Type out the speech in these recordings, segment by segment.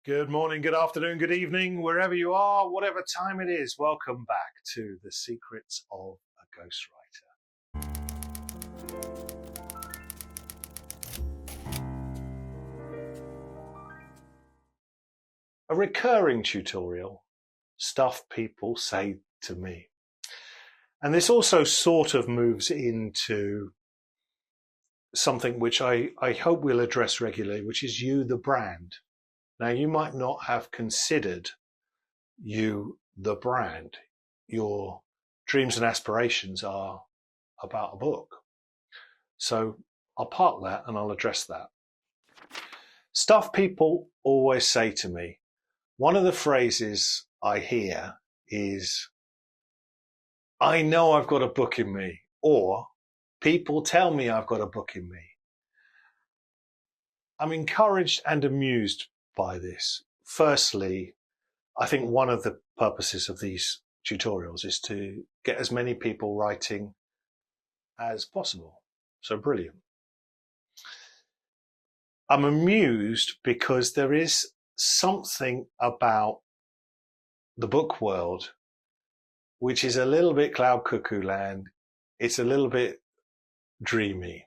Good morning, good afternoon, good evening, wherever you are, whatever time it is. Welcome back to The Secrets of a Ghostwriter. A recurring tutorial, stuff people say to me. And this also sort of moves into something which I hope we'll address regularly, which is you, the brand. Now, you might not have considered you, the brand. Your dreams and aspirations are about a book. So I'll park that and I'll address that. Stuff people always say to me. One of the phrases I hear is, I know I've got a book in me, or people tell me I've got a book in me. I'm encouraged and amused by this. Firstly, I think one of the purposes of these tutorials is to get as many people writing as possible. So brilliant. I'm amused because there is something about the book world which is a little bit cloud cuckoo land. It's a little bit dreamy.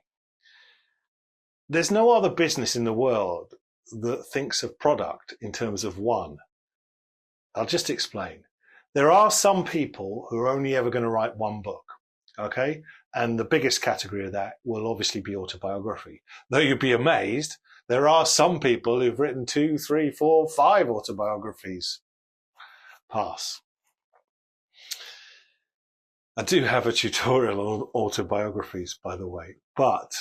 There's no other business in the world that thinks of product in terms of one. I'll just explain. There are some people who are only ever going to write one book, okay? And the biggest category of that will obviously be autobiography. Though you'd be amazed, there are some people who've written 2, 3, 4, 5 autobiographies. Pass. I do have a tutorial on autobiographies, by the way, but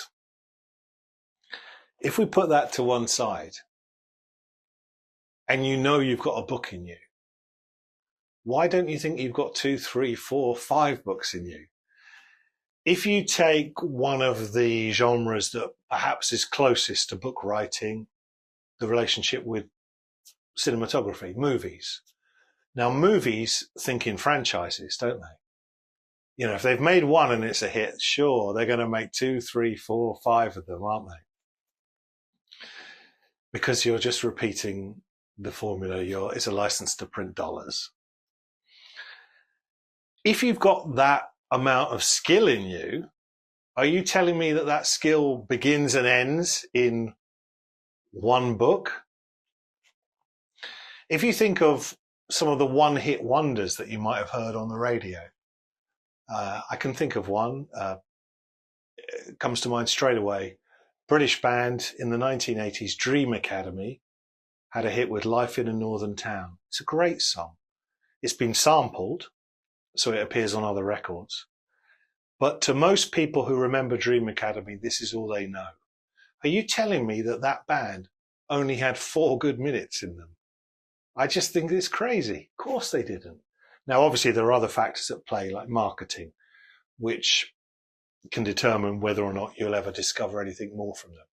if we put that to one side and you know you've got a book in you, why don't you think you've got 2, 3, 4, 5 books in you? If you take one of the genres that perhaps is closest to book writing, the relationship with cinematography, movies. Now, movies think in franchises, don't they? You know, if they've made one and it's a hit, sure, they're going to make 2, 3, 4, 5 of them, aren't they? Because you're just repeating the formula. It's a license to print dollars. If you've got that amount of skill in you, are you telling me that that skill begins and ends in one book? If you think of some of the one-hit wonders that you might have heard on the radio, I can think of one. It comes to mind straight away. British band in the 1980s, Dream Academy, had a hit with Life in a Northern Town. It's a great song. It's been sampled, so it appears on other records. But to most people who remember Dream Academy, this is all they know. Are you telling me that that band only had 4 good minutes in them? I just think it's crazy. Of course they didn't. Now, obviously, there are other factors at play, like marketing, which can determine whether or not you'll ever discover anything more from them.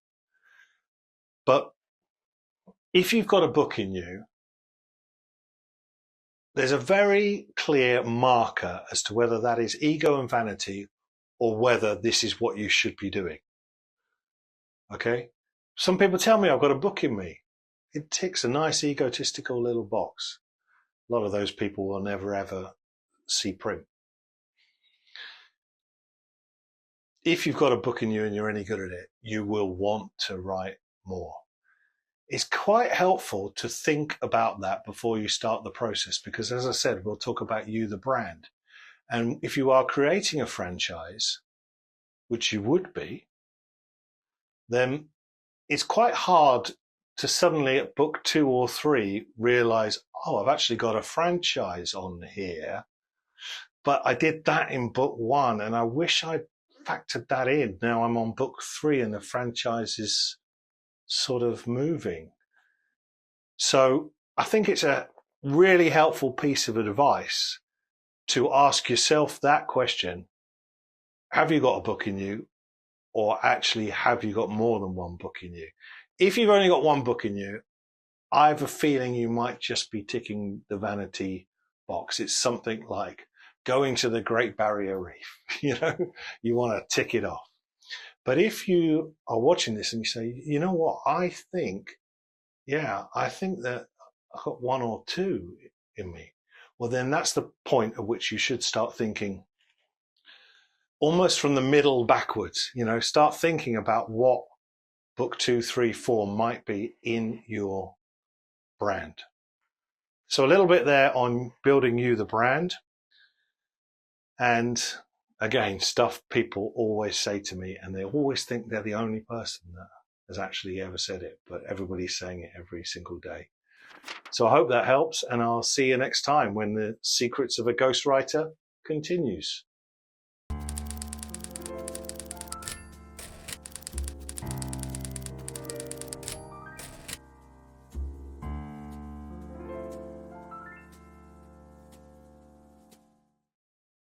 But if you've got a book in you, there's a very clear marker as to whether that is ego and vanity or whether this is what you should be doing. Okay? Some people tell me I've got a book in me. It ticks a nice egotistical little box. A lot of those people will never ever see print. If you've got a book in you and you're any good at it, you will want to write more. It's quite helpful to think about that before you start the process, because as I said, we'll talk about you, the brand. And if you are creating a franchise, which you would be, then it's quite hard to suddenly at book 2 or 3 realize, oh, I've actually got a franchise on here, but I did that in book 1 and I wish I'd factored that in. Now I'm on book 3 and the franchise is sort of moving. So I think it's a really helpful piece of advice to ask yourself that question. Have you got a book in you, or actually have you got more than one book in you? If you've only got one book in you, I have a feeling you might just be ticking the vanity box. It's something like going to the Great Barrier Reef. You know, you want to tick it off. But if you are watching this and you say, you know what, I think that I've got one or two in me. Well, then that's the point at which you should start thinking almost from the middle backwards. Start thinking about what book 2, 3, 4 might be in your brand. So a little bit there on building you the brand. And again, stuff people always say to me, and they always think they're the only person that has actually ever said it, but everybody's saying it every single day. So I hope that helps, and I'll see you next time when the Secrets of a Ghostwriter continues.